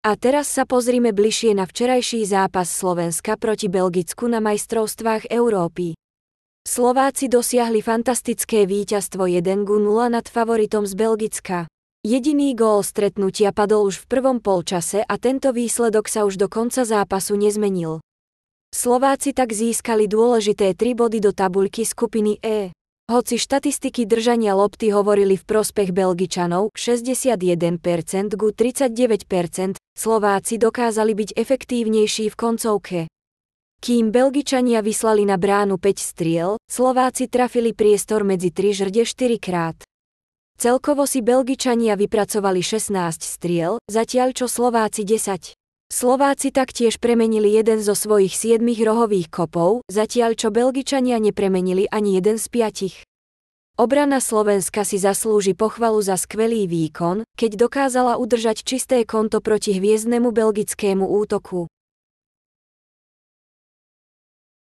A teraz sa pozrime bližšie na včerajší zápas Slovenska proti Belgicku na majstrovstvách Európy. Slováci dosiahli fantastické víťazstvo 1:0 nad favoritom z Belgicka. Jediný gól stretnutia padol už v prvom polčase a tento výsledok sa už do konca zápasu nezmenil. Slováci tak získali dôležité 3 body do tabuľky skupiny E. Hoci štatistiky držania lopty hovorili v prospech Belgičanov 61% ku 39%, Slováci dokázali byť efektívnejší v koncovke. Kým Belgičania vyslali na bránu 5 striel, Slováci trafili priestor medzi 3 žrde 4 krát. Celkovo si Belgičania vypracovali 16 striel, zatiaľ čo Slováci 10. Slováci taktiež premenili jeden zo svojich 7 rohových kopov, zatiaľ čo Belgičania nepremenili ani jeden z 5. Obrana Slovenska si zaslúži pochvalu za skvelý výkon, keď dokázala udržať čisté konto proti hviezdnemu belgickému útoku.